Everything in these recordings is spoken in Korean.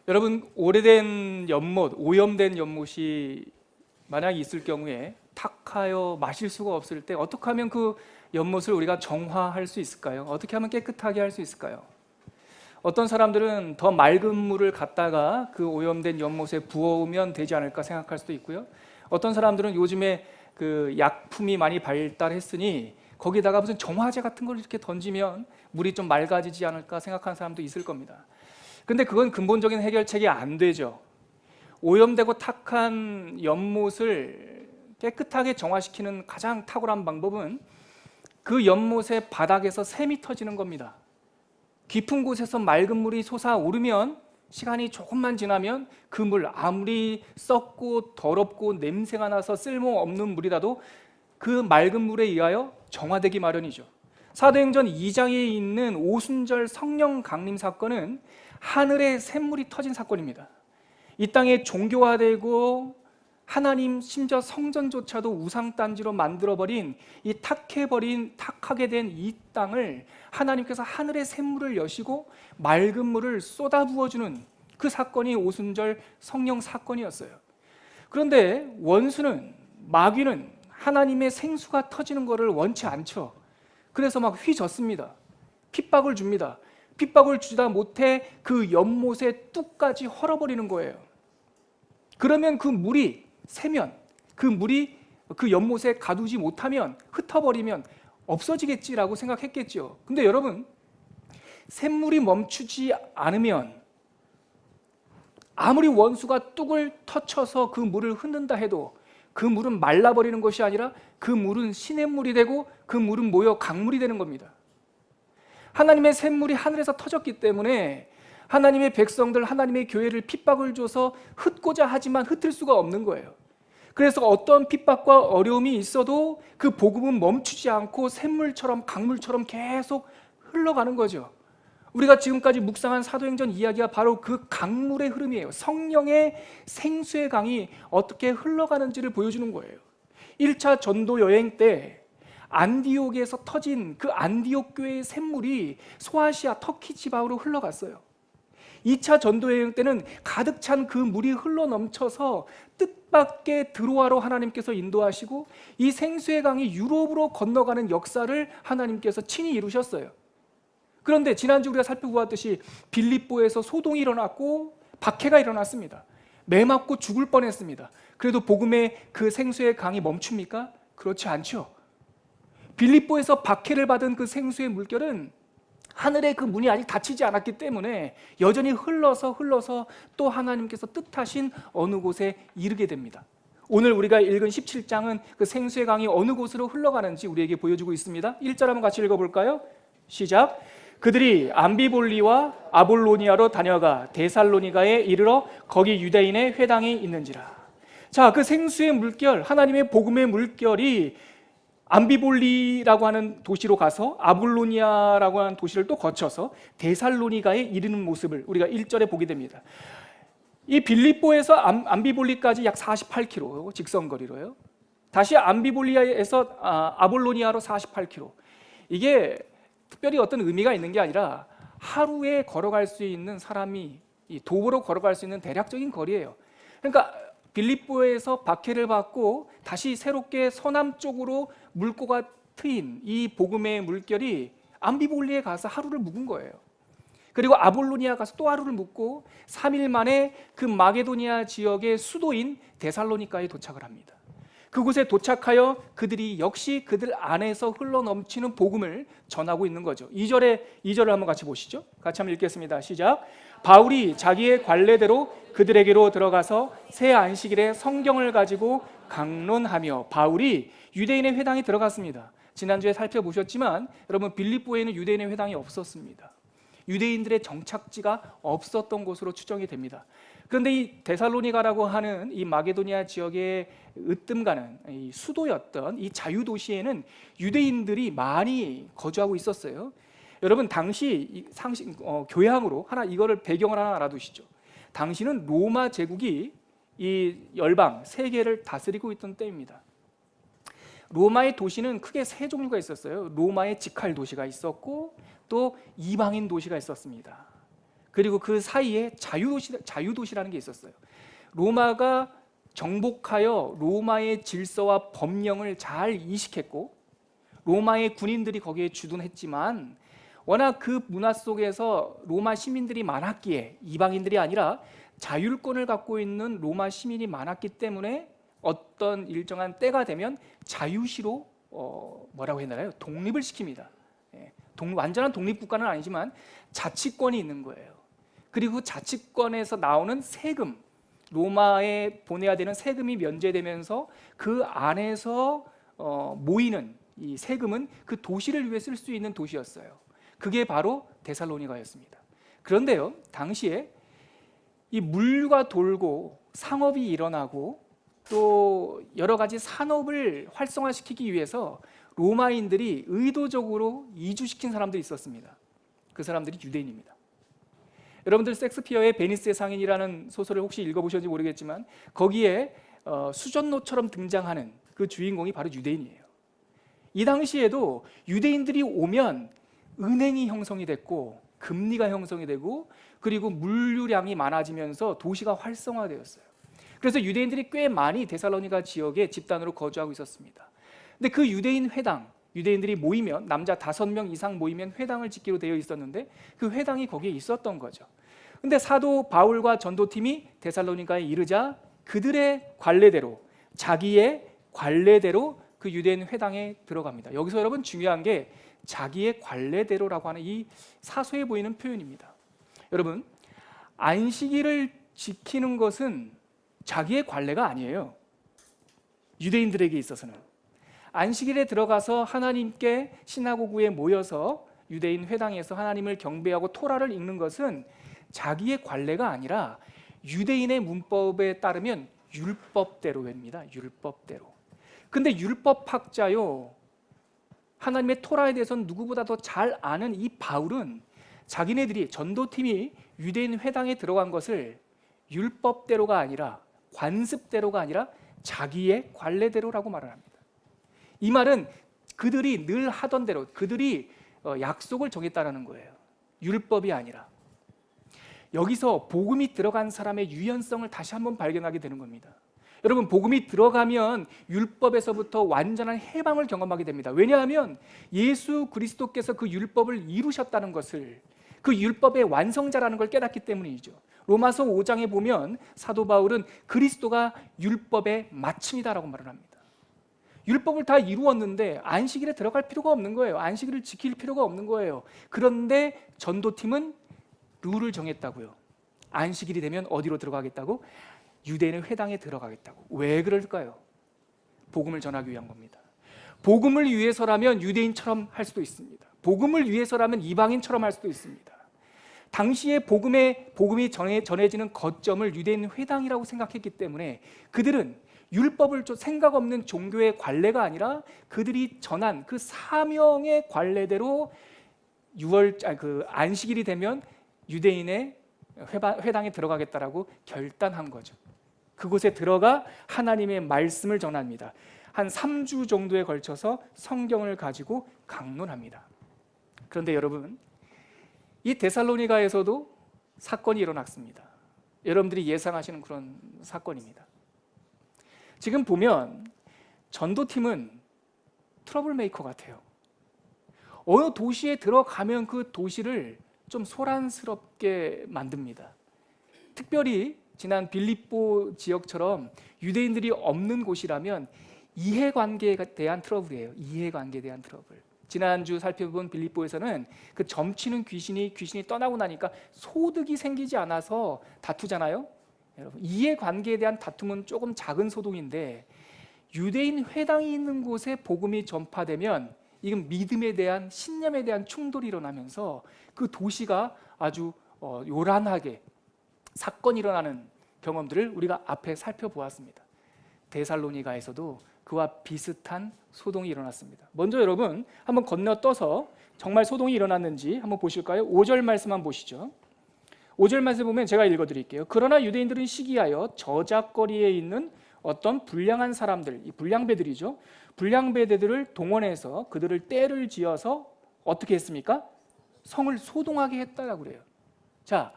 여러분, 오래된 연못, 오염된 연못이 만약 있을 경우에 탁하여 마실 수가 없을 때 어떻게 하면 그 연못을 우리가 정화할 수 있을까요? 어떻게 하면 깨끗하게 할 수 있을까요? 어떤 사람들은 더 맑은 물을 갖다가 그 오염된 연못에 부어오면 되지 않을까 생각할 수도 있고요. 어떤 사람들은 요즘에 그 약품이 많이 발달했으니 거기다가 무슨 정화제 같은 걸 이렇게 던지면 물이 좀 맑아지지 않을까 생각하는 사람도 있을 겁니다. 근데 그건 근본적인 해결책이 안 되죠. 오염되고 탁한 연못을 깨끗하게 정화시키는 가장 탁월한 방법은 그 연못의 바닥에서 샘이 터지는 겁니다. 깊은 곳에서 맑은 물이 솟아오르면 시간이 조금만 지나면 그 물, 아무리 썩고 더럽고 냄새가 나서 쓸모없는 물이라도 그 맑은 물에 의하여 정화되기 마련이죠. 사도행전 2장에 있는 오순절 성령 강림 사건은 하늘에 샘물이 터진 사건입니다. 이 땅에 종교화되고 하나님 심지어 성전조차도 우상단지로 만들어버린 이 탁하게 된 이 땅을 하나님께서 하늘의 샘물을 여시고 맑은 물을 쏟아부어주는 그 사건이 오순절 성령 사건이었어요. 그런데 원수는, 마귀는 하나님의 생수가 터지는 것을 원치 않죠. 그래서 막 휘젓습니다. 핍박을 줍니다. 핍박을 주다 못해 그 연못의 뚝까지 헐어버리는 거예요. 그러면 그 물이 새면, 그 물이 그 연못에 가두지 못하면, 흩어버리면 없어지겠지라고 생각했겠죠. 근데 여러분, 샘물이 멈추지 않으면 아무리 원수가 뚝을 터쳐서 그 물을 흩는다 해도 그 물은 말라버리는 것이 아니라 그 물은 시냇물이 되고 그 물은 모여 강물이 되는 겁니다. 하나님의 샘물이 하늘에서 터졌기 때문에 하나님의 백성들, 하나님의 교회를 핍박을 줘서 흩고자 하지만 흩을 수가 없는 거예요. 그래서 어떤 핍박과 어려움이 있어도 그 복음은 멈추지 않고 샘물처럼 강물처럼 계속 흘러가는 거죠. 우리가 지금까지 묵상한 사도행전 이야기가 바로 그 강물의 흐름이에요. 성령의 생수의 강이 어떻게 흘러가는지를 보여주는 거예요. 1차 전도 여행 때 안디옥에서 터진 그 안디옥 교회의 샘물이 소아시아 터키 지방으로 흘러갔어요. 2차 전도 여행 때는 가득 찬 그 물이 흘러 넘쳐서 뜻밖의 드로아로 하나님께서 인도하시고 이 생수의 강이 유럽으로 건너가는 역사를 하나님께서 친히 이루셨어요. 그런데 지난주 우리가 살펴보았듯이 빌립보에서 소동이 일어났고 박해가 일어났습니다. 매 맞고 죽을 뻔했습니다. 그래도 복음의 그 생수의 강이 멈춥니까? 그렇지 않죠. 빌립보에서 박해를 받은 그 생수의 물결은 하늘의 그 문이 아직 닫히지 않았기 때문에 여전히 흘러서 또 하나님께서 뜻하신 어느 곳에 이르게 됩니다. 오늘 우리가 읽은 17장은 그 생수의 강이 어느 곳으로 흘러가는지 우리에게 보여주고 있습니다. 1절 한번 같이 읽어볼까요? 시작. 그들이 암비볼리와 아볼로니아로 다녀가 데살로니가에 이르러 거기 유대인의 회당이 있는지라. 자, 그 생수의 물결, 하나님의 복음의 물결이 암비볼리라고 하는 도시로 가서 아볼로니아라고 하는 도시를 또 거쳐서 데살로니가에 이르는 모습을 우리가 1절에 보게 됩니다. 이 빌립보에서 암비볼리까지 약 48km 직선거리로요. 다시 암비볼리아에서 아볼로니아로 48km. 이게 특별히 어떤 의미가 있는 게 아니라 하루에 걸어갈 수 있는 사람이 도보로 걸어갈 수 있는 대략적인 거리예요. 그러니까 빌립보에서 박해를 받고 다시 새롭게 서남쪽으로 물꼬가 트인 이 복음의 물결이 암비볼리에 가서 하루를 묵은 거예요. 그리고 아볼로니아 가서 또 하루를 묵고 3일 만에 그 마게도니아 지역의 수도인 데살로니가에 도착을 합니다. 그곳에 도착하여 그들이 역시 그들 안에서 흘러넘치는 복음을 전하고 있는 거죠. 2절을 한번 같이 보시죠. 같이 한번 읽겠습니다. 시작. 바울이 자기의 관례대로 그들에게로 들어가서 새 안식일에 성경을 가지고 강론하며, 바울이 유대인의 회당에 들어갔습니다. 지난주에 살펴보셨지만 여러분, 빌립보에는 유대인의 회당이 없었습니다. 유대인들의 정착지가 없었던 곳으로 추정이 됩니다. 그런데 이 데살로니가라고 하는 이 마게도니아 지역의 으뜸가는 이 수도였던 이 자유도시에는 유대인들이 많이 거주하고 있었어요. 여러분, 당시 교양으로 이거를 배경을 하나 알아두시죠. 당시는 로마 제국이 이 열방 세계를 다스리고 있던 때입니다. 로마의 도시는 크게 세 종류가 있었어요. 로마의 직할 도시가 있었고 또 이방인 도시가 있었습니다. 그리고 그 사이에 자유도시라는 게 있었어요. 로마가 정복하여 로마의 질서와 법령을 잘 이식했고 로마의 군인들이 거기에 주둔했지만 워낙 그 문화 속에서 로마 시민들이 많았기에 이방인들이 아니라 자율권을 갖고 있는 로마 시민이 많았기 때문에 어떤 일정한 때가 되면 자유시로 뭐라고 했나요? 독립을 시킵니다. 완전한 독립국가는 아니지만 자치권이 있는 거예요. 그리고 자치권에서 나오는 세금, 로마에 보내야 되는 세금이 면제되면서 그 안에서 모이는 이 세금은 그 도시를 위해 쓸 수 있는 도시였어요. 그게 바로 데살로니가였습니다. 그런데요, 당시에 이 물류가 돌고 상업이 일어나고 또 여러 가지 산업을 활성화시키기 위해서 로마인들이 의도적으로 이주시킨 사람들이 있었습니다. 그 사람들이 유대인입니다. 여러분들 섹스피어의 베니스의 상인이라는 소설을 혹시 읽어보셨는지 모르겠지만 거기에 수전노처럼 등장하는 그 주인공이 바로 유대인이에요. 이 당시에도 유대인들이 오면 은행이 형성이 됐고 금리가 형성이 되고 그리고 물류량이 많아지면서 도시가 활성화되었어요. 그래서 유대인들이 꽤 많이 데살로니가 지역에 집단으로 거주하고 있었습니다. 근데 그 유대인 회당, 유대인들이 모이면 남자 5명 이상 모이면 회당을 짓기로 되어 있었는데 그 회당이 거기에 있었던 거죠. 근데 사도 바울과 전도팀이 데살로니가에 이르자 그들의 관례대로 자기의 관례대로 그 유대인 회당에 들어갑니다. 여기서 여러분 중요한 게 자기의 관례대로라고 하는 이 사소해 보이는 표현입니다. 여러분, 안식일을 지키는 것은 자기의 관례가 아니에요. 유대인들에게 있어서는 안식일에 들어가서 하나님께 시나고그에 모여서 유대인 회당에서 하나님을 경배하고 토라를 읽는 것은 자기의 관례가 아니라 유대인의 문법에 따르면 율법대로입니다. 율법대로. 근데 율법학자요, 하나님의 토라에 대해서는 누구보다 더 잘 아는 이 바울은 자기네들이 전도팀이 유대인 회당에 들어간 것을 율법대로가 아니라 관습대로가 아니라 자기의 관례대로라고 말을 합니다. 이 말은 그들이 늘 하던 대로 그들이 약속을 정했다는 거예요. 율법이 아니라. 여기서 복음이 들어간 사람의 유연성을 다시 한번 발견하게 되는 겁니다. 여러분, 복음이 들어가면 율법에서부터 완전한 해방을 경험하게 됩니다. 왜냐하면 예수 그리스도께서 그 율법을 이루셨다는 것을, 그 율법의 완성자라는 걸 깨닫기 때문이죠. 로마서 5장에 보면 사도 바울은 그리스도가 율법의 마침이다라고 말을 합니다. 율법을 다 이루었는데 안식일에 들어갈 필요가 없는 거예요. 안식일을 지킬 필요가 없는 거예요. 그런데 전도팀은 룰을 정했다고요. 안식일이 되면 어디로 들어가겠다고? 유대인의 회당에 들어가겠다고. 왜 그럴까요? 복음을 전하기 위한 겁니다. 복음을 위해서라면 유대인처럼 할 수도 있습니다. 복음을 위해서라면 이방인처럼 할 수도 있습니다. 당시에 복음이 전해지는 거점을 유대인 회당이라고 생각했기 때문에 그들은 율법을 생각 없는 종교의 관례가 아니라 그들이 전한 그 사명의 관례대로 안식일이 되면 유대인의 회당에 들어가겠다라고 결단한 거죠. 그곳에 들어가 하나님의 말씀을 전합니다. 한 3주 정도에 걸쳐서 성경을 가지고 강론합니다. 그런데 여러분, 이 데살로니가에서도 사건이 일어났습니다. 여러분들이 예상하시는 그런 사건입니다. 지금 보면 전도팀은 트러블 메이커 같아요. 어느 도시에 들어가면 그 도시를 좀 소란스럽게 만듭니다. 특별히 지난 빌립보 지역처럼 유대인들이 없는 곳이라면 이해관계에 대한 트러블이에요. 이해관계에 대한 트러블. 지난주 살펴본 빌립보에서는 그 점치는 귀신이 떠나고 나니까 소득이 생기지 않아서 다투잖아요. 여러분, 이해관계에 대한 다툼은 조금 작은 소동인데 유대인 회당이 있는 곳에 복음이 전파되면 이건 믿음에 대한, 신념에 대한 충돌이 일어나면서 그 도시가 아주 요란하게 사건이 일어나는 경험들을 우리가 앞에 살펴보았습니다. 데살로니가에서도 그와 비슷한 소동이 일어났습니다. 먼저 여러분 한번 건너떠서 정말 소동이 일어났는지 한번 보실까요? 5절 말씀 한번 보시죠. 5절 말씀 보면 제가 읽어드릴게요. 그러나 유대인들은 시기하여 저작거리에 있는 어떤 불량한 사람들, 이 불량배들이죠. 불량배들을 동원해서 그들을 떼를 지어서 어떻게 했습니까? 성을 소동하게 했다라고 그래요. 자,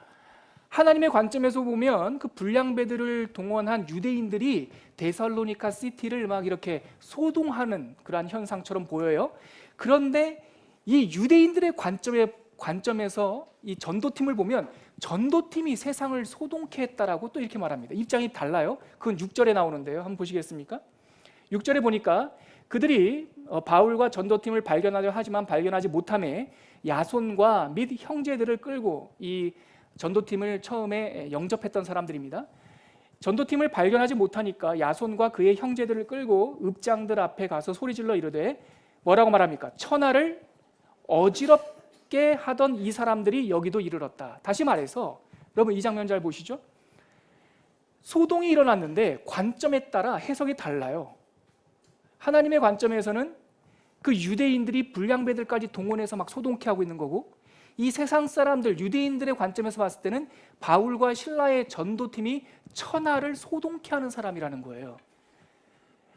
하나님의 관점에서 보면 그 불량배들을 동원한 유대인들이 데살로니가 시티를 막 이렇게 소동하는 그러한 현상처럼 보여요. 그런데 이 유대인들의 관점에서 이 전도팀을 보면 전도팀이 세상을 소동케 했다라고 또 이렇게 말합니다. 입장이 달라요. 그건 6절에 나오는데요. 한번 보시겠습니까? 6절에 보니까 그들이 바울과 전도팀을 발견하려 하지만 발견하지 못함에 야손과 및 형제들을 끌고 이 전도팀을 처음에 영접했던 사람들입니다. 전도팀을 발견하지 못하니까 야손과 그의 형제들을 끌고 읍장들 앞에 가서 소리질러 이르되 뭐라고 말합니까? 천하를 어지럽게 하던 이 사람들이 여기도 이르렀다. 다시 말해서 여러분 이 장면 잘 보시죠. 소동이 일어났는데 관점에 따라 해석이 달라요. 하나님의 관점에서는 그 유대인들이 불량배들까지 동원해서 막 소동케 하고 있는 거고, 이 세상 사람들 유대인들의 관점에서 봤을 때는 바울과 실라의 전도팀이 천하를 소동케 하는 사람이라는 거예요.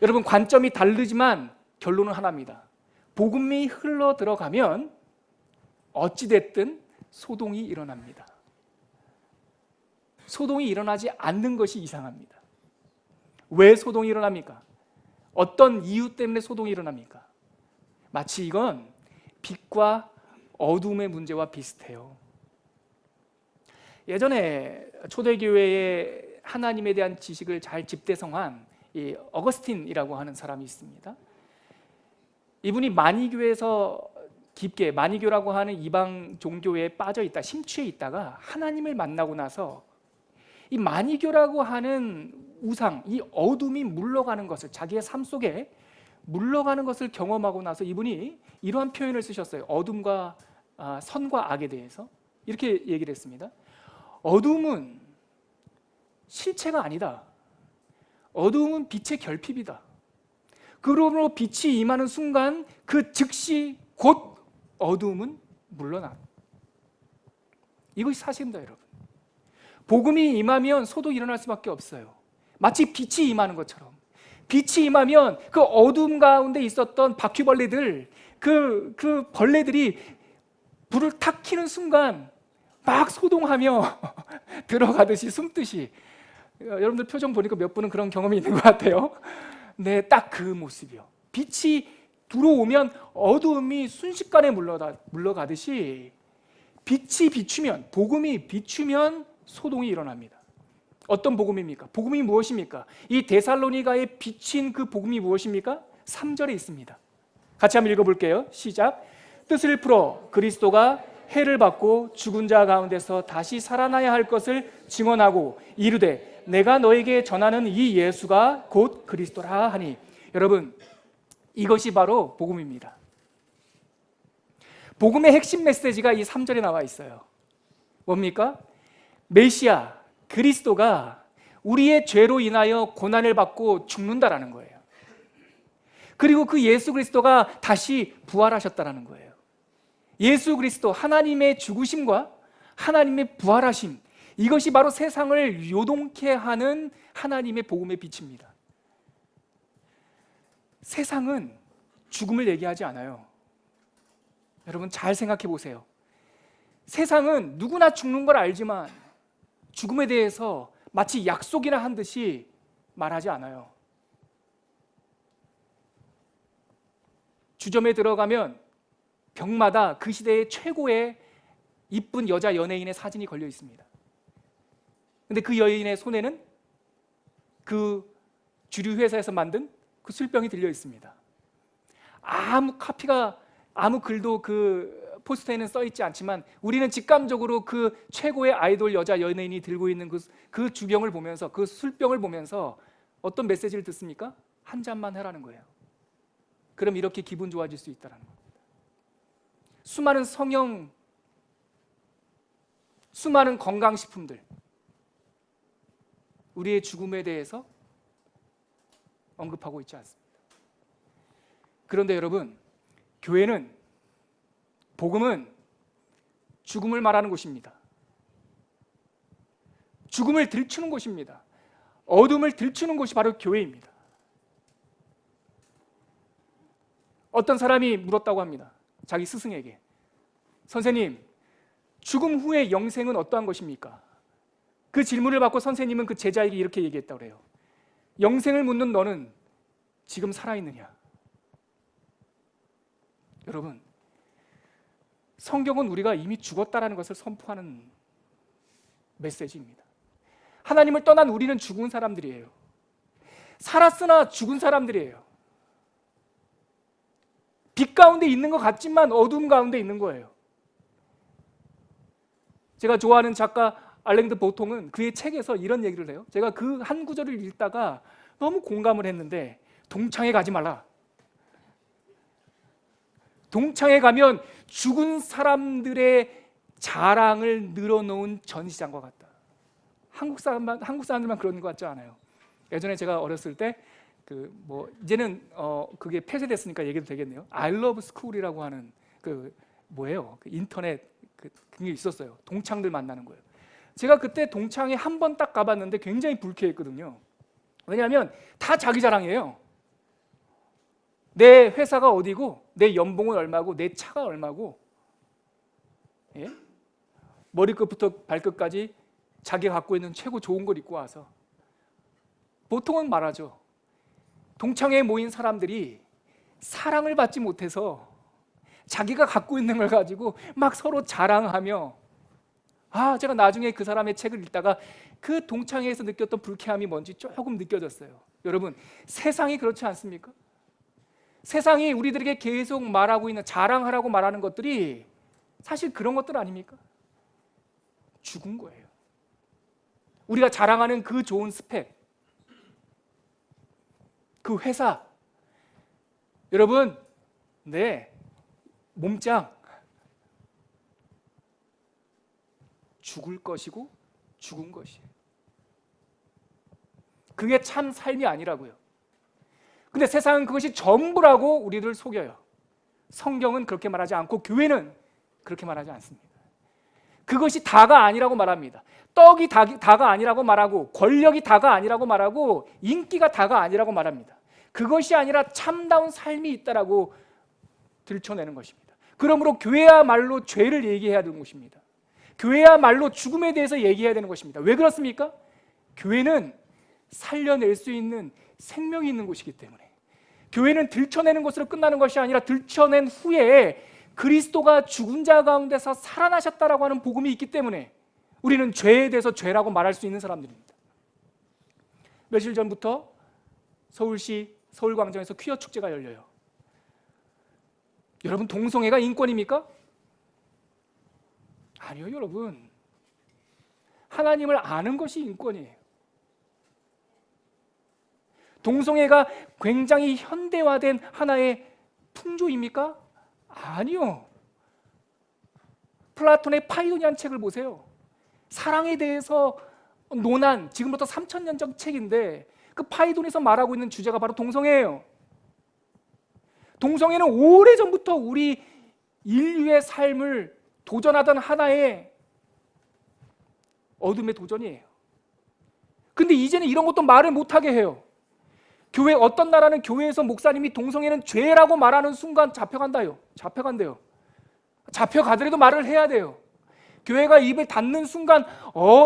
여러분 관점이 다르지만 결론은 하나입니다. 복음이 흘러 들어가면 어찌됐든 소동이 일어납니다. 소동이 일어나지 않는 것이 이상합니다. 왜 소동이 일어납니까? 어떤 이유 때문에 소동이 일어납니까? 마치 이건 빛과 어둠의 문제와 비슷해요. 예전에 초대교회에 하나님에 대한 지식을 잘 집대성한 이 어거스틴이라고 하는 사람이 있습니다. 이분이 마니교에서 깊게, 마니교라고 하는 이방 종교에 빠져 있다, 심취해 있다가 하나님을 만나고 나서 이 마니교라고 하는 우상, 이 어둠이 물러가는 것을, 자기의 삶 속에 물러가는 것을 경험하고 나서 이분이 이러한 표현을 쓰셨어요. 어둠과 선과 악에 대해서 이렇게 얘기를 했습니다. 어둠은 실체가 아니다. 어둠은 빛의 결핍이다. 그러므로 빛이 임하는 순간 그 즉시 곧 어둠은 물러나. 이것이 사실입니다, 여러분. 복음이 임하면 소동이 일어날 수밖에 없어요. 마치 빛이 임하는 것처럼. 빛이 임하면 그 어둠 가운데 있었던 바퀴벌레들, 그 벌레들이 불을 탁 켜는 순간 막 소동하며 들어가듯이 숨듯이. 여러분들 표정 보니까 몇 분은 그런 경험이 있는 것 같아요. 네, 딱 그 모습이요. 빛이 들어오면 어둠이 순식간에 물러가듯이 빛이 비추면, 복음이 비추면 소동이 일어납니다. 어떤 복음입니까? 복음이 무엇입니까? 이 데살로니가에 비친 그 복음이 무엇입니까? 3절에 있습니다. 같이 한번 읽어볼게요. 시작. 뜻을 풀어 그리스도가 해를 받고 죽은 자 가운데서 다시 살아나야 할 것을 증언하고 이르되 내가 너에게 전하는 이 예수가 곧 그리스도라 하니. 여러분, 이것이 바로 복음입니다. 복음의 핵심 메시지가 이 3절에 나와 있어요. 뭡니까? 메시아, 그리스도가 우리의 죄로 인하여 고난을 받고 죽는다라는 거예요. 그리고 그 예수 그리스도가 다시 부활하셨다라는 거예요. 예수 그리스도, 하나님의 죽으심과 하나님의 부활하심, 이것이 바로 세상을 요동케 하는 하나님의 복음의 빛입니다. 세상은 죽음을 얘기하지 않아요. 여러분 잘 생각해 보세요. 세상은 누구나 죽는 걸 알지만 죽음에 대해서 마치 약속이나 한 듯이 말하지 않아요. 주점에 들어가면 벽마다 그 시대의 최고의 이쁜 여자 연예인의 사진이 걸려 있습니다. 근데 그 여인의 손에는 그 주류 회사에서 만든 그 술병이 들려 있습니다. 아무 글도 그 포스터에는 써 있지 않지만 우리는 직감적으로 그 최고의 아이돌 여자 연예인이 들고 있는 그 주병을 보면서, 그 술병을 보면서 어떤 메시지를 듣습니까? 한 잔만 해라는 거예요. 그럼 이렇게 기분 좋아질 수 있다는 겁니다. 수많은 성형, 수많은 건강식품들, 우리의 죽음에 대해서 언급하고 있지 않습니다. 그런데 여러분, 교회는, 복음은 죽음을 말하는 곳입니다. 죽음을 들추는 곳입니다. 어둠을 들추는 곳이 바로 교회입니다. 어떤 사람이 물었다고 합니다. 자기 스승에게. 선생님, 죽음 후의 영생은 어떠한 것입니까? 그 질문을 받고 선생님은 그 제자에게 이렇게 얘기했다고 그래요. 영생을 묻는 너는 지금 살아있느냐? 여러분, 성경은 우리가 이미 죽었다라는 것을 선포하는 메시지입니다. 하나님을 떠난 우리는 죽은 사람들이에요. 살았으나 죽은 사람들이에요. 빛 가운데 있는 것 같지만 어둠 가운데 있는 거예요. 제가 좋아하는 작가 알랭드 보통은 그의 책에서 이런 얘기를 해요. 제가 그 한 구절을 읽다가 너무 공감을 했는데, 동창회 가지 말라. 동창회 가면 죽은 사람들의 자랑을 늘어놓은 전시장과 같다. 한국 사람들만 그런 것 같지 않아요. 예전에 제가 어렸을 때 이제는 그게 폐쇄됐으니까 얘기도 되겠네요. I love school이라고 하는 그 인터넷 그게 있었어요. 동창들 만나는 거예요. 제가 그때 동창회 한 번 딱 가봤는데 굉장히 불쾌했거든요. 왜냐하면 다 자기 자랑이에요. 내 회사가 어디고, 내 연봉은 얼마고, 내 차가 얼마고, 예? 머리끝부터 발끝까지 자기가 갖고 있는 최고 좋은 걸 입고 와서 보통은 말하죠. 동창회에 모인 사람들이 사랑을 받지 못해서 자기가 갖고 있는 걸 가지고 막 서로 자랑하며, 제가 나중에 그 사람의 책을 읽다가 그 동창회에서 느꼈던 불쾌함이 뭔지 조금 느껴졌어요. 여러분, 세상이 그렇지 않습니까? 세상이 우리들에게 계속 말하고 있는, 자랑하라고 말하는 것들이 사실 그런 것들 아닙니까? 죽은 거예요. 우리가 자랑하는 그 좋은 스펙, 그 회사, 여러분, 몸짱, 죽을 것이고 죽은 것이에요. 그게 참 삶이 아니라고요. 근데 세상은 그것이 전부라고 우리를 속여요. 성경은 그렇게 말하지 않고 교회는 그렇게 말하지 않습니다. 그것이 다가 아니라고 말합니다. 떡이 다가 아니라고 말하고, 권력이 다가 아니라고 말하고, 인기가 다가 아니라고 말합니다. 그것이 아니라 참다운 삶이 있다라고 들춰내는 것입니다. 그러므로 교회야말로 죄를 얘기해야 되는 것입니다. 교회야말로 죽음에 대해서 얘기해야 되는 것입니다. 왜 그렇습니까? 교회는 살려낼 수 있는 생명이 있는 곳이기 때문에. 교회는 들춰내는 것으로 끝나는 것이 아니라 들춰낸 후에 그리스도가 죽은 자 가운데서 살아나셨다라고 하는 복음이 있기 때문에 우리는 죄에 대해서 죄라고 말할 수 있는 사람들입니다. 며칠 전부터 서울시 서울광장에서 퀴어 축제가 열려요. 여러분, 동성애가 인권입니까? 아니요, 여러분. 하나님을 아는 것이 인권이에요. 동성애가 굉장히 현대화된 하나의 풍조입니까? 아니요. 플라톤의 파이오니안 책을 보세요. 사랑에 대해서 논한, 지금부터 3000년 전 책인데 그 파이돈에서 말하고 있는 주제가 바로 동성애예요. 동성애는 오래전부터 우리 인류의 삶을 도전하던 하나의 어둠의 도전이에요. 근데 이제는 이런 것도 말을 못하게 해요. 교회, 어떤 나라는 교회에서 목사님이 동성애는 죄라고 말하는 순간 잡혀간대요. 잡혀가더라도 말을 해야 돼요. 교회가 입을 닫는 순간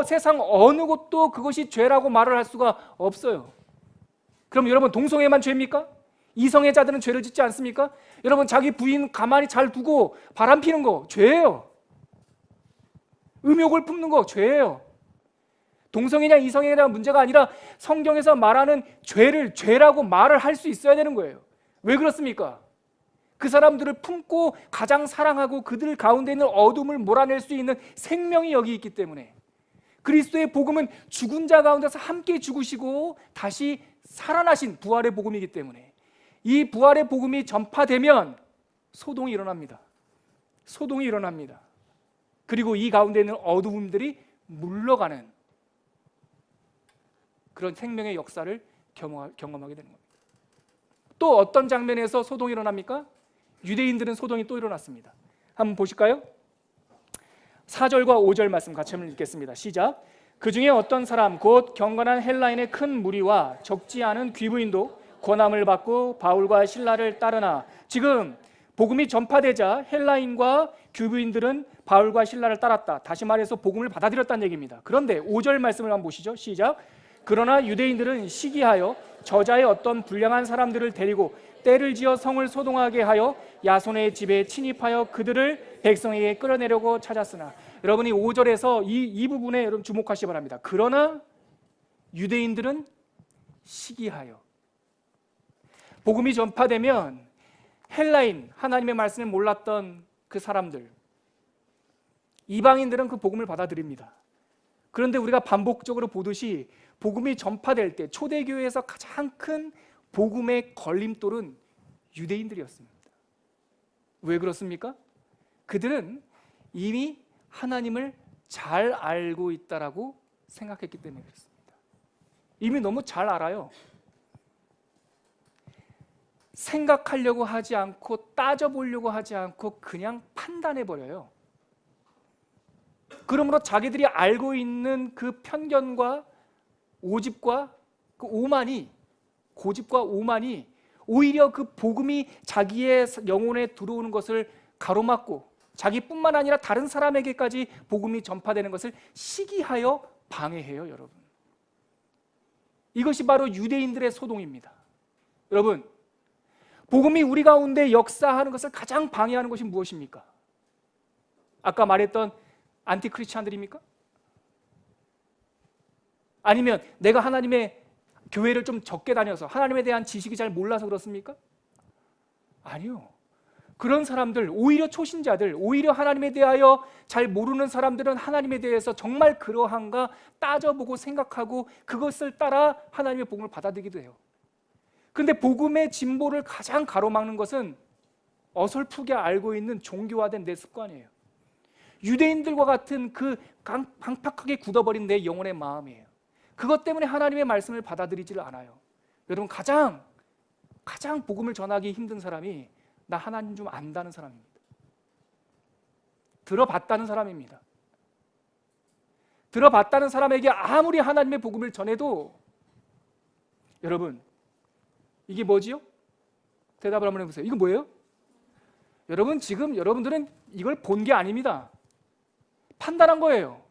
세상 어느 곳도 그것이 죄라고 말을 할 수가 없어요. 그럼 여러분, 동성애만 죄입니까? 이성애자들은 죄를 짓지 않습니까? 여러분, 자기 부인 가만히 잘 두고 바람 피는 거 죄예요. 음욕을 품는 거 죄예요. 동성애냐 이성애냐 문제가 아니라 성경에서 말하는 죄를 죄라고 말을 할 수 있어야 되는 거예요. 왜 그렇습니까? 그 사람들을 품고 가장 사랑하고 그들 가운데 있는 어둠을 몰아낼 수 있는 생명이 여기 있기 때문에. 그리스도의 복음은 죽은 자 가운데서 함께 죽으시고 다시 살아나신 부활의 복음이기 때문에 이 부활의 복음이 전파되면 소동이 일어납니다. 그리고 이 가운데 있는 어두움들이 물러가는 그런 생명의 역사를 경험하게 되는 겁니다. 또 어떤 장면에서 소동이 일어납니까? 유대인들은 소동이 또 일어났습니다. 한번 보실까요? 4절과 5절 말씀 같이 한번 읽겠습니다. 시작. 그 중에 어떤 사람 곧 경건한 헬라인의 큰 무리와 적지 않은 귀부인도 고난을 받고 바울과 실라를 따르나 지금 복음이 전파되자 헬라인과 규부인들은 바울과 실라를 따랐다. 다시 말해서 복음을 받아들였다는 얘기입니다. 그런데 5절 말씀을 한번 보시죠. 시작. 그러나 유대인들은 시기하여 저자의 어떤 불량한 사람들을 데리고 때를 지어 성을 소동하게 하여 야손의 집에 침입하여 그들을 백성에게 끌어내려고 찾았으나, 여러분이 5절에서 이 부분에 여러분 주목하시기 바랍니다. 그러나 유대인들은 시기하여. 복음이 전파되면 헬라인, 하나님의 말씀을 몰랐던 그 사람들, 이방인들은 그 복음을 받아들입니다. 그런데 우리가 반복적으로 보듯이 복음이 전파될 때 초대교회에서 가장 큰 복음의 걸림돌은 유대인들이었습니다. 왜 그렇습니까? 그들은 이미 하나님을 잘 알고 있다라고 생각했기 때문에 그렇습니다. 이미 너무 잘 알아요. 생각하려고 하지 않고 따져보려고 하지 않고 그냥 판단해버려요. 그러므로 자기들이 알고 있는 그 편견과 오집과 그 오만이, 고집과 오만이 오히려 그 복음이 자기의 영혼에 들어오는 것을 가로막고 자기뿐만 아니라 다른 사람에게까지 복음이 전파되는 것을 시기하여 방해해요. 여러분, 이것이 바로 유대인들의 소동입니다. 여러분, 복음이 우리 가운데 역사하는 것을 가장 방해하는 것이 무엇입니까? 아까 말했던 안티크리스찬들입니까? 아니면 내가 하나님의 교회를 좀 적게 다녀서 하나님에 대한 지식이 잘 몰라서 그렇습니까? 아니요. 그런 사람들, 오히려 초신자들, 오히려 하나님에 대하여 잘 모르는 사람들은 하나님에 대해서 정말 그러한가 따져보고 생각하고 그것을 따라 하나님의 복음을 받아들이기도 해요. 그런데 복음의 진보를 가장 가로막는 것은 어설프게 알고 있는 종교화된 내 습관이에요. 유대인들과 같은 그 강팍하게 굳어버린 내 영혼의 마음이에요. 그것 때문에 하나님의 말씀을 받아들이지를 않아요. 여러분, 가장 복음을 전하기 힘든 사람이 나 하나님 좀 안다는 사람입니다. 들어봤다는 사람입니다. 들어봤다는 사람에게 아무리 하나님의 복음을 전해도, 여러분, 이게 뭐지요? 대답을 한번 해보세요. 이거 뭐예요? 여러분, 지금 여러분들은 이걸 본 게 아닙니다. 판단한 거예요.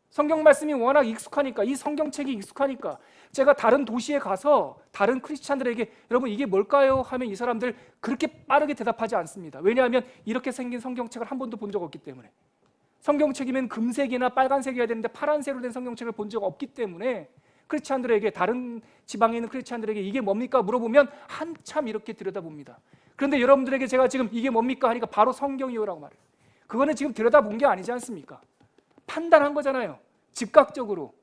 성경 말씀이 워낙 익숙하니까, 이 성경책이 익숙하니까 제가 다른 도시에 가서 다른 크리스찬들에게 여러분 이게 뭘까요? 하면 이 사람들 그렇게 빠르게 대답하지 않습니다. 왜냐하면 이렇게 생긴 성경책을 한 번도 본 적 없기 때문에. 성경책이면 금색이나 빨간색이어야 되는데 파란색으로 된 성경책을 본 적 없기 때문에 크리스찬들에게, 다른 지방에 있는 크리스찬들에게 이게 뭡니까? 물어보면 한참 이렇게 들여다봅니다. 그런데 여러분들에게 제가 지금 이게 뭡니까? 하니까 바로 성경이요라고 말해요. 그거는 지금 들여다본 게 아니지 않습니까? 판단한 거잖아요. 즉각적으로.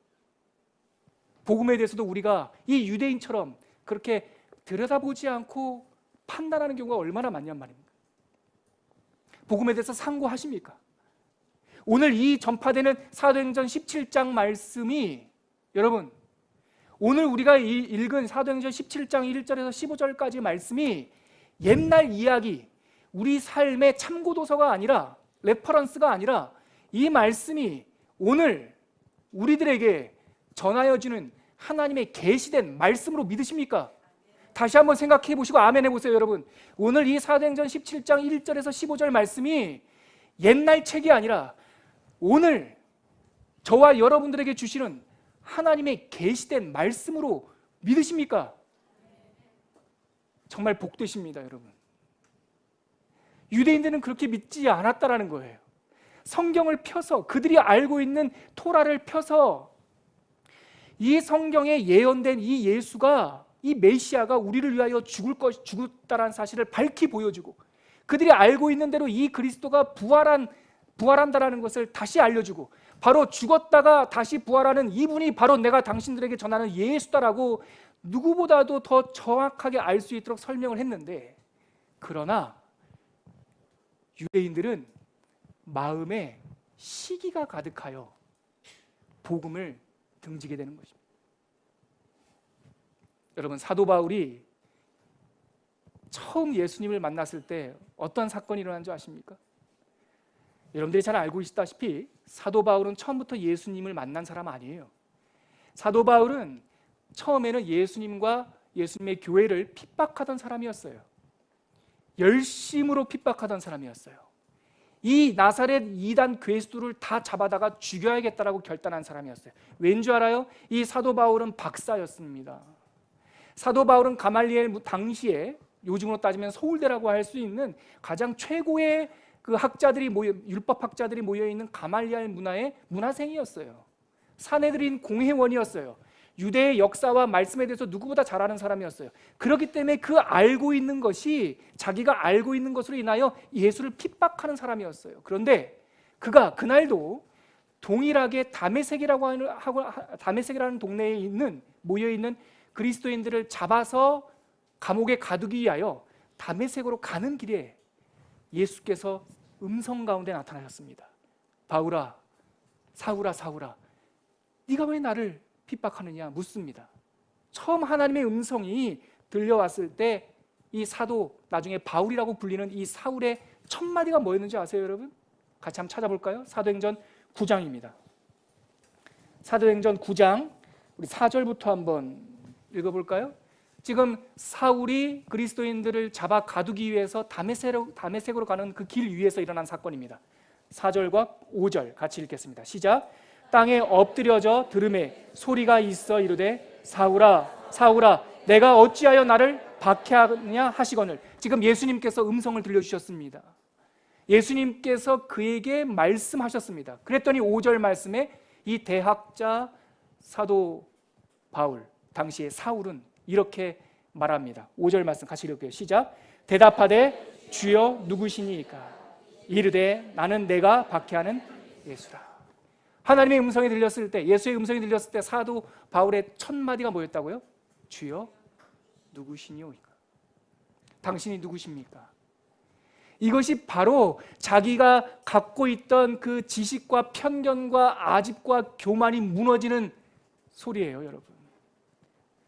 복음에 대해서도 우리가 이 유대인처럼 그렇게 들여다보지 않고 판단하는 경우가 얼마나 많냔 말입니다. 복음에 대해서 상고하십니까? 오늘 이 전파되는 사도행전 17장 말씀이, 여러분, 오늘 우리가 읽은 사도행전 17장 1절에서 15절까지 말씀이 옛날 이야기, 우리 삶의 참고도서가 아니라, 레퍼런스가 아니라 이 말씀이 오늘 우리들에게 전하여주는 하나님의 계시된 말씀으로 믿으십니까? 다시 한번 생각해 보시고 아멘 해보세요. 여러분, 오늘 이 사도행전 17장 1절에서 15절 말씀이 옛날 책이 아니라 오늘 저와 여러분들에게 주시는 하나님의 계시된 말씀으로 믿으십니까? 정말 복되십니다. 여러분, 유대인들은 그렇게 믿지 않았다라는 거예요. 성경을 펴서, 그들이 알고 있는 토라를 펴서 이 성경에 예언된 이 예수가, 이 메시아가 우리를 위하여 죽었다라는 사실을 밝히 보여주고, 그들이 알고 있는 대로 이 그리스도가 부활한다라는 것을 다시 알려주고, 바로 죽었다가 다시 부활하는 이분이 바로 내가 당신들에게 전하는 예수다라고 누구보다도 더 정확하게 알 수 있도록 설명을 했는데, 그러나 유대인들은 마음에 시기가 가득하여 복음을 등지게 되는 것입니다. 여러분, 사도 바울이 처음 예수님을 만났을 때 어떤 사건이 일어난 줄 아십니까? 여러분들이 잘 알고 있다시피 사도 바울은 처음부터 예수님을 만난 사람 아니에요. 사도 바울은 처음에는 예수님과 예수님의 교회를 핍박하던 사람이었어요. 열심으로 핍박하던 사람이었어요. 이 나사렛 이단 괴수들을 다 잡아다가 죽여야겠다라고 결단한 사람이었어요. 왠 줄 알아요? 이 사도 바울은 박사였습니다. 사도 바울은 가말리엘 당시에 요즘으로 따지면 서울대라고 할 수 있는 가장 최고의 그 학자들이 율법학자들이 모여 있는 가말리엘 문화의 문화생이었어요. 사내들인 공회원이었어요. 유대의 역사와 말씀에 대해서 누구보다 잘 아는 사람이었어요. 그렇기 때문에 그 알고 있는 것이 자기가 알고 있는 것으로 인하여 예수를 핍박하는 사람이었어요. 그런데 그가 그날도 동일하게 다메섹이라는 동네에 모여 있는 그리스도인들을 잡아서 감옥에 가두기 위하여 다메섹으로 가는 길에 예수께서 음성 가운데 나타나셨습니다. 바울아, 사울아, 사울아, 네가 왜 나를 핍박하느냐 묻습니다. 처음 하나님의 음성이 들려왔을 때 이 사도, 나중에 바울이라고 불리는 이 사울의 첫 마디가 뭐였는지 아세요, 여러분? 같이 한번 찾아볼까요? 사도행전 9장입니다. 사도행전 9장 우리 4절부터 한번 읽어볼까요? 지금 사울이 그리스도인들을 잡아 가두기 위해서 다메섹으로 가는 그 길 위에서 일어난 사건입니다. 4절과 5절 같이 읽겠습니다. 시작. 땅에 엎드려져 들음에 소리가 있어 이르되 사울아, 사울아, 내가 어찌하여 나를 박해하느냐 하시거늘. 지금 예수님께서 음성을 들려주셨습니다. 예수님께서 그에게 말씀하셨습니다. 그랬더니 5절 말씀에 이 대학자 사도 바울, 당시에 사울은 이렇게 말합니다. 5절 말씀 같이 읽을게요. 시작. 대답하되 주여 누구시니까? 이르되 나는 내가 박해하는 예수라. 하나님의 음성이 들렸을 때, 예수의 음성이 들렸을 때 사도 바울의 첫 마디가 뭐였다고요? 주여 누구시니오이까? 당신이 누구십니까? 이것이 바로 자기가 갖고 있던 그 지식과 편견과 아집과 교만이 무너지는 소리예요, 여러분.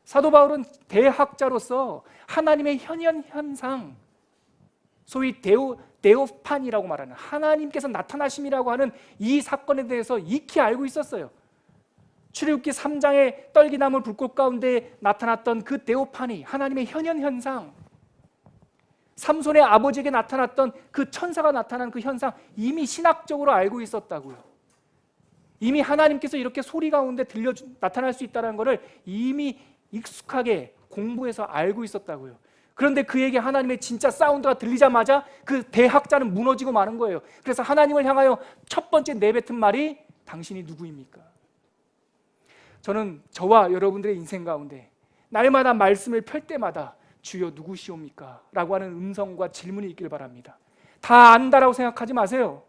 사도 바울은 대학자로서 하나님의 현상, 소위 데오판이라고 말하는 하나님께서 나타나심이라고 하는 이 사건에 대해서 익히 알고 있었어요. 출애굽기 3장의 떨기나무 불꽃 가운데 나타났던 그 데오판이 하나님의 현상, 삼손의 아버지에게 나타났던 그 천사가 나타난 그 현상, 이미 신학적으로 알고 있었다고요. 이미 하나님께서 이렇게 소리 가운데 나타날 수 있다는 것을 이미 익숙하게 공부해서 알고 있었다고요. 그런데 그에게 하나님의 진짜 사운드가 들리자마자 그 대학자는 무너지고 마는 거예요. 그래서 하나님을 향하여 첫 번째 내뱉은 말이 당신이 누구입니까? 저는 저와 여러분들의 인생 가운데 날마다 말씀을 펼 때마다 주여 누구시옵니까? 라고 하는 음성과 질문이 있길 바랍니다. 다 안다라고 생각하지 마세요.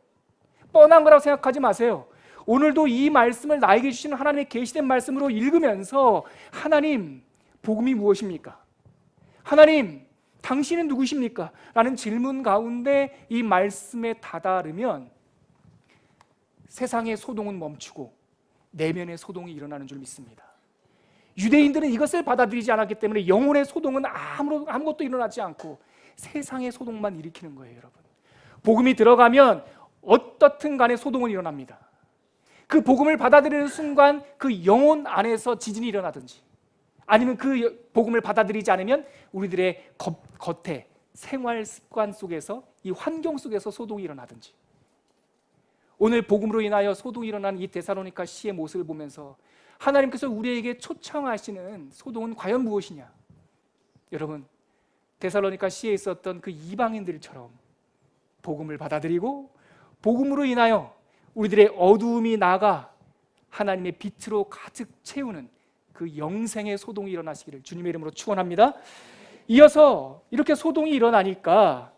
뻔한 거라고 생각하지 마세요. 오늘도 이 말씀을 나에게 주시는 하나님의 계시된 말씀으로 읽으면서 하나님, 복음이 무엇입니까? 하나님, 당신은 누구십니까? 라는 질문 가운데 이 말씀에 다다르면 세상의 소동은 멈추고 내면의 소동이 일어나는 줄 믿습니다. 유대인들은 이것을 받아들이지 않았기 때문에 영혼의 소동은 아무것도 일어나지 않고 세상의 소동만 일으키는 거예요, 여러분. 복음이 들어가면 어떻든 간에 소동은 일어납니다. 그 복음을 받아들이는 순간 그 영혼 안에서 지진이 일어나든지, 아니면 그 복음을 받아들이지 않으면 우리들의 겉에 생활 습관 속에서, 이 환경 속에서 소동이 일어나든지. 오늘 복음으로 인하여 소동이 일어난 이 데살로니가 시의 모습을 보면서 하나님께서 우리에게 초청하시는 소동은 과연 무엇이냐? 여러분, 데살로니가 시에 있었던 그 이방인들처럼 복음을 받아들이고 복음으로 인하여 우리들의 어두움이 나가 하나님의 빛으로 가득 채우는 그 영생의 소동이 일어나시기를 주님의 이름으로 축원합니다. 이어서 이렇게 소동이 일어나니까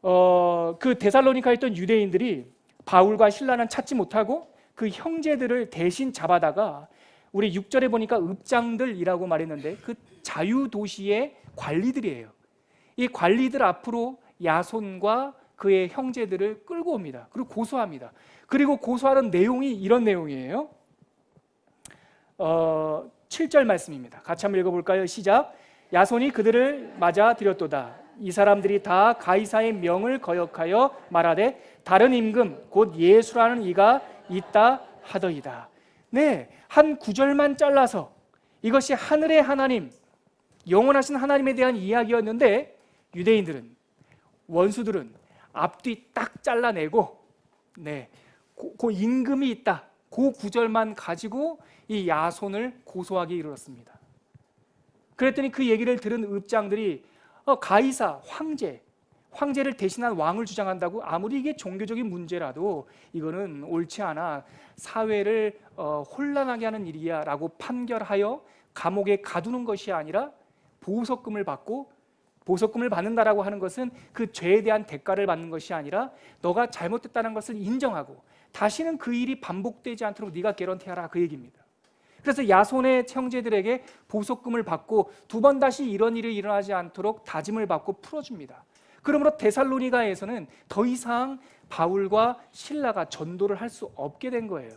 그 데살로니카에 있던 유대인들이 바울과 실라는 찾지 못하고 그 형제들을 대신 잡아다가, 우리 6절에 보니까 읍장들이라고 말했는데 그 자유도시의 관리들이에요. 이 관리들 앞으로 야손과 그의 형제들을 끌고 옵니다. 그리고 고소합니다. 그리고 고소하는 내용이 이런 내용이에요. 7절 말씀입니다. 같이 한번 읽어볼까요? 시작. 야손이 그들을 맞아 들였도다. 이 사람들이 다 가이사의 명을 거역하여 말하되 다른 임금 곧 예수라는 이가 있다 하더이다. 네, 한 구절만 잘라서 이것이 하늘의 하나님, 영원하신 하나님에 대한 이야기였는데 유대인들은, 원수들은 앞뒤 딱 잘라내고 그 임금이 있다, 그 구절만 가지고 이 야손을 고소하게 이르렀습니다. 그랬더니 그 얘기를 들은 읍장들이 가이사, 황제를 대신한 왕을 주장한다고? 아무리 이게 종교적인 문제라도 이거는 옳지 않아, 사회를 혼란하게 하는 일이야 라고 판결하여 감옥에 가두는 것이 아니라 보석금을 받는다라고 하는 것은 그 죄에 대한 대가를 받는 것이 아니라 너가 잘못됐다는 것을 인정하고 다시는 그 일이 반복되지 않도록 네가 개런티하라, 그 얘기입니다. 그래서 야손의 형제들에게 보석금을 받고 두 번 다시 이런 일이 일어나지 않도록 다짐을 받고 풀어줍니다. 그러므로 데살로니가에서는 더 이상 바울과 실라가 전도를 할 수 없게 된 거예요.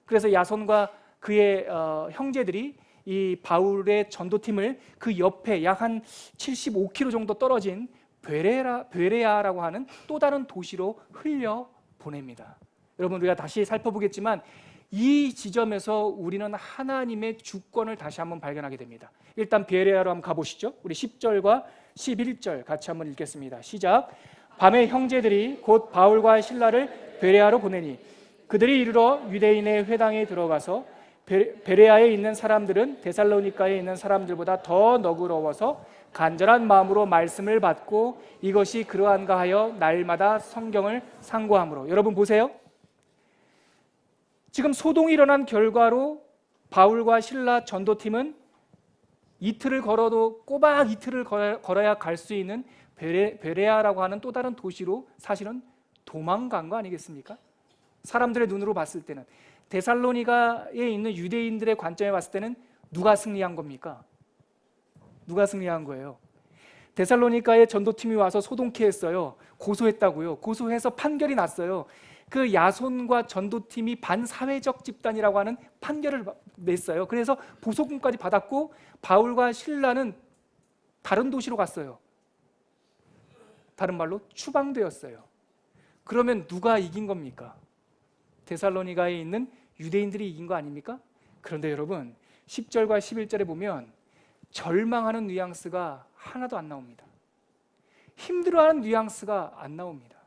그래서 야손과 그의 형제들이 이 바울의 전도팀을 그 옆에 약 한 75km 정도 떨어진 베레아라고 하는 또 다른 도시로 흘려 보냅니다. 여러분, 우리가 다시 살펴보겠지만 이 지점에서 우리는 하나님의 주권을 다시 한번 발견하게 됩니다. 일단 베레아로 한번 가보시죠. 우리 10절과 11절 같이 한번 읽겠습니다. 시작. 밤에 형제들이 곧 바울과 실라를 베레아로 보내니 그들이 이르러 유대인의 회당에 들어가서 베레아에 있는 사람들은 데살로니가에 있는 사람들보다 더 너그러워서 간절한 마음으로 말씀을 받고 이것이 그러한가 하여 날마다 성경을 상고하므로. 여러분 보세요. 지금 소동이 일어난 결과로 바울과 실라 전도팀은 이틀을 걸어도 꼬박 이틀을 걸어야 갈 수 있는 베레아라고 하는 또 다른 도시로 사실은 도망간 거 아니겠습니까? 사람들의 눈으로 봤을 때는, 데살로니가에 있는 유대인들의 관점에 봤을 때는 누가 승리한 겁니까? 누가 승리한 거예요? 데살로니가의 전도팀이 와서 소동케 했어요. 고소했다고요. 고소해서 판결이 났어요. 그 야손과 전도팀이 반사회적 집단이라고 하는 판결을 냈어요. 그래서 보석금까지 받았고 바울과 실라는 다른 도시로 갔어요. 다른 말로 추방되었어요. 그러면 누가 이긴 겁니까? 데살로니가에 있는 유대인들이 이긴 거 아닙니까? 그런데 여러분 10절과 11절에 보면 절망하는 뉘앙스가 하나도 안 나옵니다. 힘들어하는 뉘앙스가 안 나옵니다.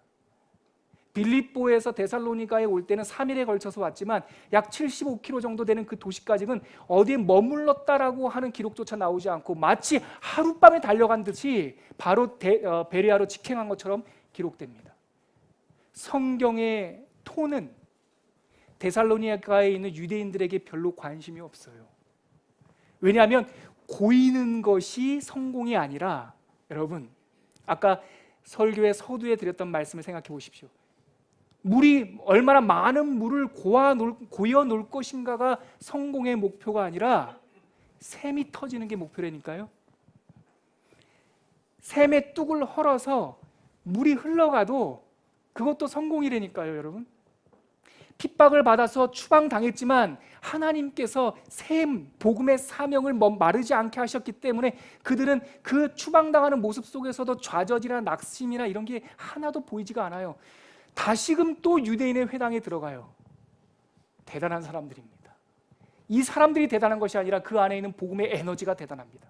빌립보에서 데살로니가에 올 때는 3일에 걸쳐서 왔지만 약 75km 정도 되는 그 도시까지는 어디에 머물렀다라고 하는 기록조차 나오지 않고 마치 하룻밤에 달려간 듯이 바로 베레아로 직행한 것처럼 기록됩니다. 성경의 톤은 데살로니가에 있는 유대인들에게 별로 관심이 없어요. 왜냐하면 고이는 것이 성공이 아니라, 여러분 아까 설교의 서두에 드렸던 말씀을 생각해 보십시오. 물이 얼마나 많은 물을 고여 놓을 것인가가 성공의 목표가 아니라 샘이 터지는 게 목표라니까요. 샘의 뚝을 헐어서 물이 흘러가도 그것도 성공이라니까요. 여러분, 핍박을 받아서 추방당했지만 하나님께서 샘, 복음의 사명을 마르지 않게 하셨기 때문에 그들은 그 추방당하는 모습 속에서도 좌절이나 낙심이나 이런 게 하나도 보이지가 않아요. 다시금 또 유대인의 회당에 들어가요. 대단한 사람들입니다. 이 사람들이 대단한 것이 아니라 그 안에 있는 복음의 에너지가 대단합니다.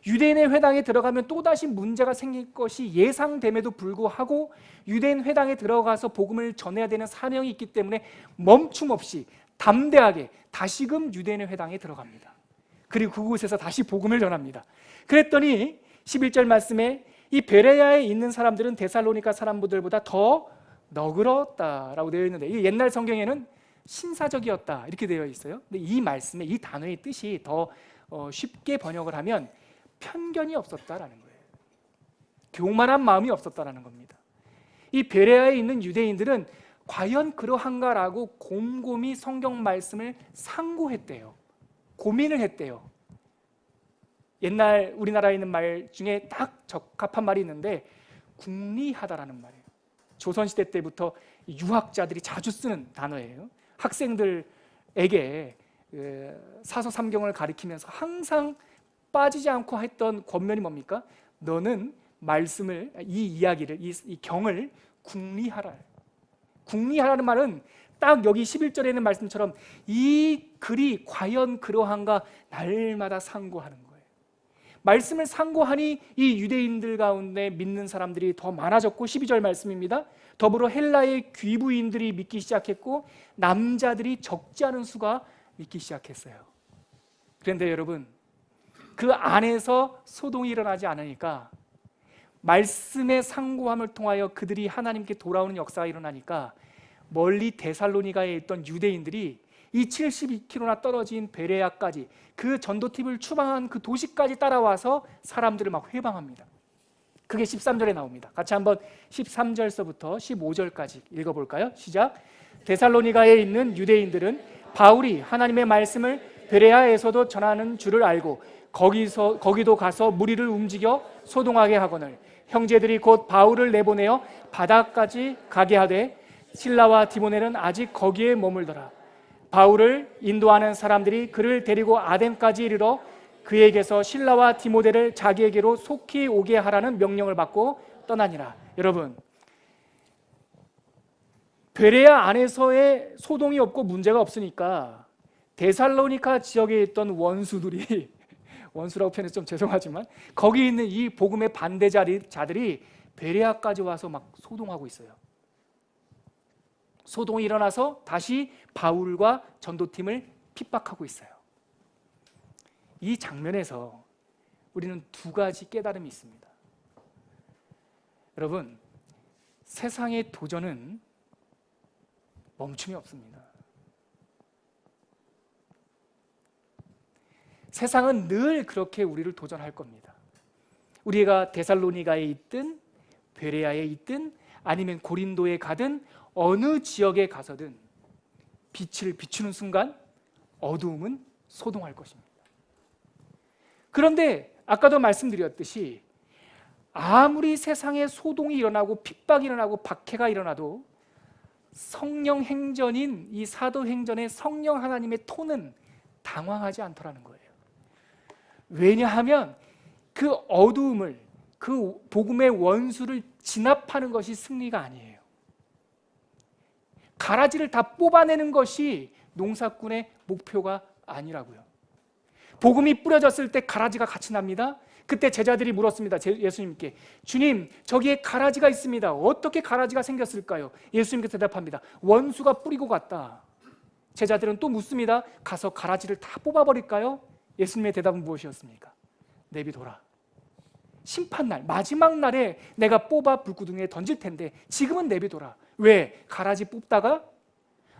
유대인의 회당에 들어가면 또다시 문제가 생길 것이 예상됨에도 불구하고 유대인 회당에 들어가서 복음을 전해야 되는 사명이 있기 때문에 멈춤 없이 담대하게 다시금 유대인의 회당에 들어갑니다. 그리고 그곳에서 다시 복음을 전합니다. 그랬더니 11절 말씀에 이 베레아에 있는 사람들은 데살로니가 사람들보다 더 너그러웠다라고 되어 있는데, 이 옛날 성경에는 신사적이었다 이렇게 되어 있어요. 근데 이 말씀에 이 단어의 뜻이 더 쉽게 번역을 하면 편견이 없었다라는 거예요. 교만한 마음이 없었다라는 겁니다. 이 베레아에 있는 유대인들은 과연 그러한가라고 곰곰이 성경 말씀을 상고했대요. 고민을 했대요. 옛날 우리나라에 있는 말 중에 딱 적합한 말이 있는데 궁리하다라는 말이에요. 조선시대 때부터 유학자들이 자주 쓰는 단어예요. 학생들에게 사서 삼경을 가리키면서 항상 빠지지 않고 했던 권면이 뭡니까? 너는 말씀을, 이 이야기를, 이 경을 궁리하라. 궁리하라는 말은 딱 여기 11절에 있는 말씀처럼 이 글이 과연 그러한가 날마다 상고하는 거예요. 말씀을 상고하니 이 유대인들 가운데 믿는 사람들이 더 많아졌고 12절 말씀입니다. 더불어 헬라의 귀부인들이 믿기 시작했고 남자들이 적지 않은 수가 믿기 시작했어요. 그런데 여러분, 그 안에서 소동이 일어나지 않으니까, 말씀의 상고함을 통하여 그들이 하나님께 돌아오는 역사가 일어나니까 멀리 데살로니가에 있던 유대인들이 이 72km나 떨어진 베레아까지, 그 전도팀을 추방한 그 도시까지 따라와서 사람들을 막 회방합니다. 그게 13절에 나옵니다. 같이 한번 13절서부터 15절까지 읽어볼까요? 시작. 데살로니가에 있는 유대인들은 바울이 하나님의 말씀을 베레아에서도 전하는 줄을 알고 거기도 가서 무리를 움직여 소동하게 하거늘 형제들이 곧 바울을 내보내어 바다까지 가게 하되 실라와 디모데는 아직 거기에 머물더라. 바울을 인도하는 사람들이 그를 데리고 아덴까지 이르러 그에게서 실라와 디모데를 자기에게로 속히 오게 하라는 명령을 받고 떠나니라. 여러분, 베레아 안에서의 소동이 없고 문제가 없으니까 데살로니가 지역에 있던 원수들이 원수라고 표현해서 좀 죄송하지만 거기 있는 이 복음의 반대자들이 베레아까지 와서 막 소동하고 있어요. 소동이 일어나서 다시 바울과 전도팀을 핍박하고 있어요. 이 장면에서 우리는 두 가지 깨달음이 있습니다. 여러분, 세상의 도전은 멈춤이 없습니다. 세상은 늘 그렇게 우리를 도전할 겁니다. 우리가 데살로니가에 있든 베레아에 있든 아니면 고린도에 가든 어느 지역에 가서든 빛을 비추는 순간 어두움은 소동할 것입니다. 그런데 아까도 말씀드렸듯이 아무리 세상에 소동이 일어나고 핍박이 일어나고 박해가 일어나도 성령 행전인 이 사도 행전의 성령 하나님의 톤은 당황하지 않더라는 거예요. 왜냐하면 그 어두움을, 그 복음의 원수를 진압하는 것이 승리가 아니에요. 가라지를 다 뽑아내는 것이 농사꾼의 목표가 아니라고요. 복음이 뿌려졌을 때 가라지가 같이 납니다. 그때 제자들이 물었습니다. 예수님께, 주님, 저기에 가라지가 있습니다. 어떻게 가라지가 생겼을까요? 예수님께서 대답합니다. 원수가 뿌리고 갔다. 제자들은 또 묻습니다. 가서 가라지를 다 뽑아버릴까요? 예수님의 대답은 무엇이었습니까? 내비둬라. 심판날, 마지막 날에 내가 뽑아 불구덩이에 던질 텐데 지금은 내비둬라. 왜? 가라지 뽑다가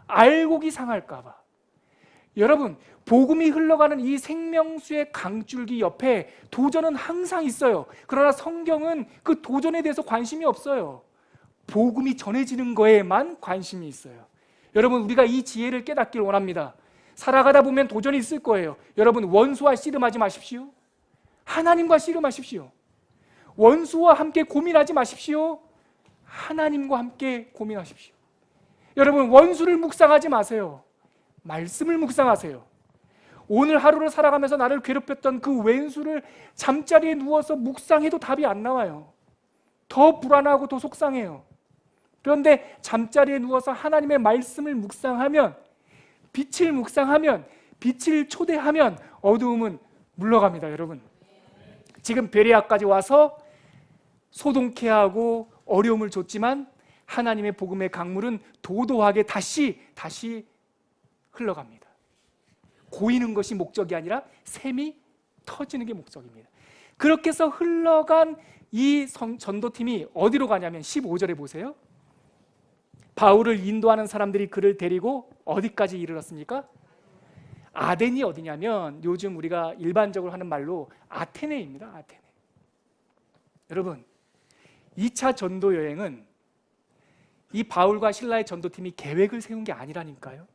알곡이 상할까 봐. 여러분, 복음이 흘러가는 이 생명수의 강줄기 옆에 도전은 항상 있어요. 그러나 성경은 그 도전에 대해서 관심이 없어요. 복음이 전해지는 거에만 관심이 있어요. 여러분, 우리가 이 지혜를 깨닫길 원합니다. 살아가다 보면 도전이 있을 거예요. 여러분, 원수와 씨름하지 마십시오. 하나님과 씨름하십시오. 원수와 함께 고민하지 마십시오. 하나님과 함께 고민하십시오. 여러분, 원수를 묵상하지 마세요. 말씀을 묵상하세요. 오늘 하루를 살아가면서 나를 괴롭혔던 그 왼수를 잠자리에 누워서 묵상해도 답이 안 나와요. 더 불안하고 더 속상해요. 그런데 잠자리에 누워서 하나님의 말씀을 묵상하면, 빛을 묵상하면, 빛을 초대하면 어두움은 물러갑니다. 여러분, 지금 베레아까지 와서 소동케 하고 어려움을 줬지만 하나님의 복음의 강물은 도도하게 다시 흘러갑니다. 고이는 것이 목적이 아니라 샘이 터지는 게 목적입니다. 그렇게 해서 흘러간 이 전도팀이 어디로 가냐면 15절에 보세요. 바울을 인도하는 사람들이 그를 데리고 어디까지 이르렀습니까? 아덴이 어디냐면 요즘 우리가 일반적으로 하는 말로 아테네입니다. 아테네. 여러분, 2차 전도 여행은 이 바울과 실라의 전도팀이 계획을 세운 게 아니라니까요.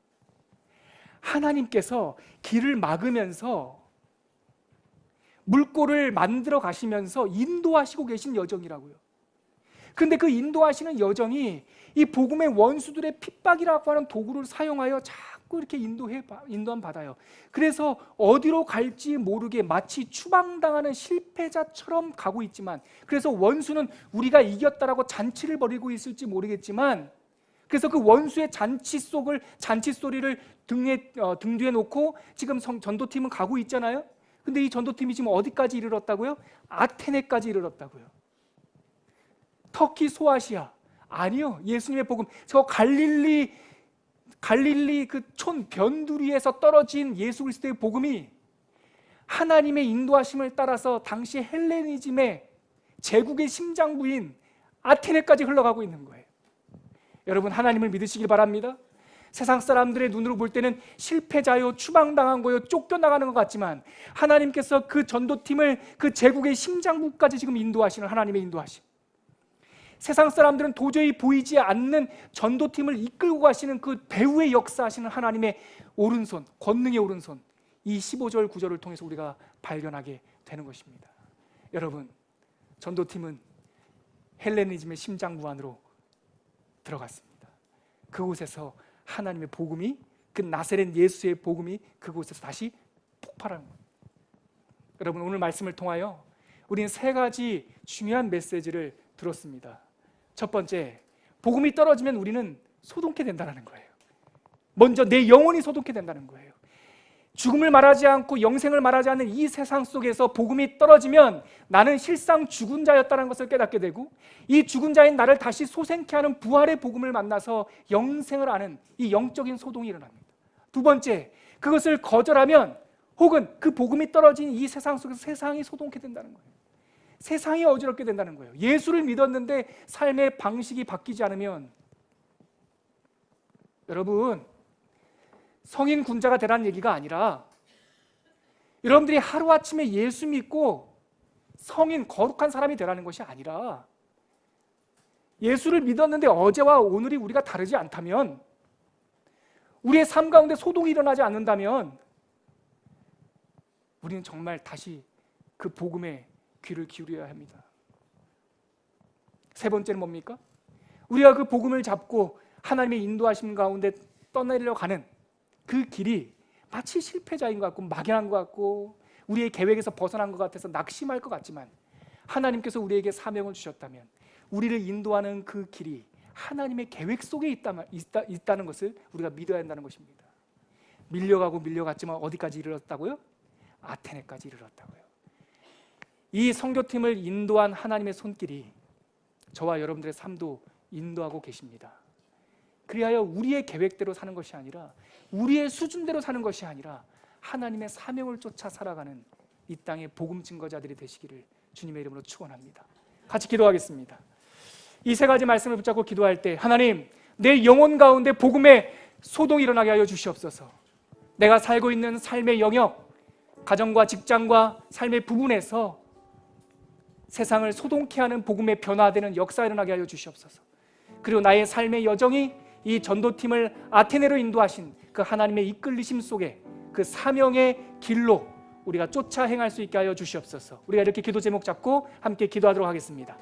하나님께서 길을 막으면서 물꼬를 만들어 가시면서 인도하시고 계신 여정이라고요. 근데 그 인도하시는 여정이 이 복음의 원수들의 핍박이라고 하는 도구를 사용하여 자꾸 이렇게 인도함 받아요. 그래서 어디로 갈지 모르게 마치 추방당하는 실패자처럼 가고 있지만, 그래서 원수는 우리가 이겼다라고 잔치를 벌이고 있을지 모르겠지만, 그래서 그 원수의 잔치 소리를 등 뒤에 놓고 지금 전도팀은 가고 있잖아요. 근데 이 전도팀이 지금 어디까지 이르렀다고요? 아테네까지 이르렀다고요. 터키 소아시아 아니요, 예수님의 복음 저 갈릴리 그 촌 변두리에서 떨어진 예수 그리스도의 복음이 하나님의 인도하심을 따라서 당시 헬레니즘의 제국의 심장부인 아테네까지 흘러가고 있는 거예요. 여러분, 하나님을 믿으시길 바랍니다. 세상 사람들의 눈으로 볼 때는 실패자요, 추방당한 거요, 쫓겨나가는 것 같지만 하나님께서 그 전도팀을 그 제국의 심장부까지 지금 인도하시는 하나님의 인도하심, 세상 사람들은 도저히 보이지 않는 전도팀을 이끌고 가시는 그 배후의 역사하시는 하나님의 오른손, 권능의 오른손, 이 15절 9절을 통해서 우리가 발견하게 되는 것입니다. 여러분, 전도팀은 헬레니즘의 심장부 안으로 들어갔습니다. 그곳에서 하나님의 복음이, 그 나사렛 예수의 복음이 그곳에서 다시 폭발하는 겁니다. 여러분, 오늘 말씀을 통하여 우리는 세 가지 중요한 메시지를 들었습니다. 첫 번째, 복음이 떨어지면 우리는 소동케 된다는 거예요. 먼저 내 영혼이 소동케 된다는 거예요. 죽음을 말하지 않고 영생을 말하지 않는 이 세상 속에서 복음이 떨어지면 나는 실상 죽은 자였다는 것을 깨닫게 되고, 이 죽은 자인 나를 다시 소생케 하는 부활의 복음을 만나서 영생을 아는 이 영적인 소동이 일어납니다. 두 번째, 그것을 거절하면 혹은 그 복음이 떨어진 이 세상 속에서 세상이 소동케 된다는 거예요. 세상이 어지럽게 된다는 거예요. 예수를 믿었는데 삶의 방식이 바뀌지 않으면, 여러분, 성인 군자가 되라는 얘기가 아니라 여러분들이 하루아침에 예수 믿고 성인 거룩한 사람이 되라는 것이 아니라, 예수를 믿었는데 어제와 오늘이 우리가 다르지 않다면, 우리의 삶 가운데 소동이 일어나지 않는다면 우리는 정말 다시 그 복음에 귀를 기울여야 합니다. 세 번째는 뭡니까? 우리가 그 복음을 잡고 하나님의 인도하심 가운데 떠나려 가는 그 길이 마치 실패자인 것 같고 막연한 것 같고 우리의 계획에서 벗어난 것 같아서 낙심할 것 같지만, 하나님께서 우리에게 사명을 주셨다면 우리를 인도하는 그 길이 하나님의 계획 속에 있다는 것을 우리가 믿어야 한다는 것입니다. 밀려가고 밀려갔지만 어디까지 이르렀다고요? 아테네까지 이르렀다고요. 이 선교팀을 인도한 하나님의 손길이 저와 여러분들의 삶도 인도하고 계십니다. 그리하여 우리의 계획대로 사는 것이 아니라, 우리의 수준대로 사는 것이 아니라 하나님의 사명을 쫓아 살아가는 이 땅의 복음 증거자들이 되시기를 주님의 이름으로 축원합니다. 같이 기도하겠습니다. 이 세 가지 말씀을 붙잡고 기도할 때, 하나님, 내 영혼 가운데 복음의 소동이 일어나게 하여 주시옵소서. 내가 살고 있는 삶의 영역, 가정과 직장과 삶의 부분에서 세상을 소동케 하는 복음의 변화되는 역사가 일어나게 하여 주시옵소서. 그리고 나의 삶의 여정이 이 전도팀을 아테네로 인도하신 그 하나님의 이끌리심 속에 그 사명의 길로 우리가 쫓아 행할 수 있게 하여 주시옵소서. 우리가 이렇게 기도 제목 잡고 함께 기도하도록 하겠습니다.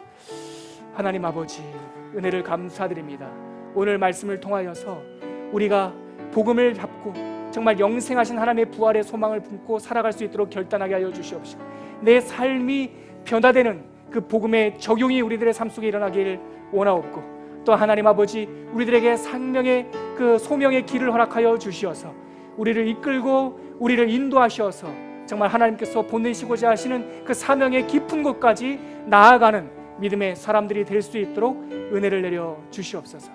하나님 아버지, 은혜를 감사드립니다. 오늘 말씀을 통하여서 우리가 복음을 잡고 정말 영생하신 하나님의 부활의 소망을 품고 살아갈 수 있도록 결단하게 하여 주시옵시고, 내 삶이 변화되는 그 복음의 적용이 우리들의 삶 속에 일어나길 원하옵고, 또 하나님 아버지, 우리들에게 생명의 그 소명의 길을 허락하여 주시어서 우리를 이끌고 우리를 인도하셔서 정말 하나님께서 보내시고자 하시는 그 사명의 깊은 곳까지 나아가는 믿음의 사람들이 될 수 있도록 은혜를 내려 주시옵소서.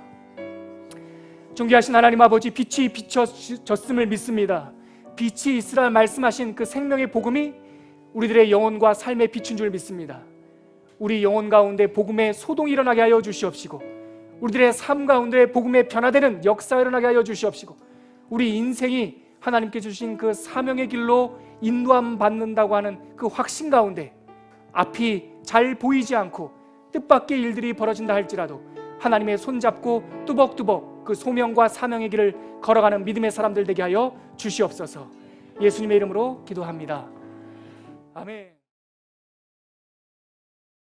존귀하신 하나님 아버지, 빛이 비춰졌음을 믿습니다. 빛이 있으라 말씀하신 그 생명의 복음이 우리들의 영혼과 삶의 빛인 줄 믿습니다. 우리 영혼 가운데 복음의 소동이 일어나게 하여 주시옵시고, 우리들의 삶 가운데 복음의 변화되는 역사가 일어나게 하여 주시옵시고, 우리 인생이 하나님께 주신 그 사명의 길로 인도함 받는다고 하는 그 확신 가운데 앞이 잘 보이지 않고 뜻밖의 일들이 벌어진다 할지라도 하나님의 손잡고 뚜벅뚜벅 그 소명과 사명의 길을 걸어가는 믿음의 사람들 되게 하여 주시옵소서. 예수님의 이름으로 기도합니다. 아멘.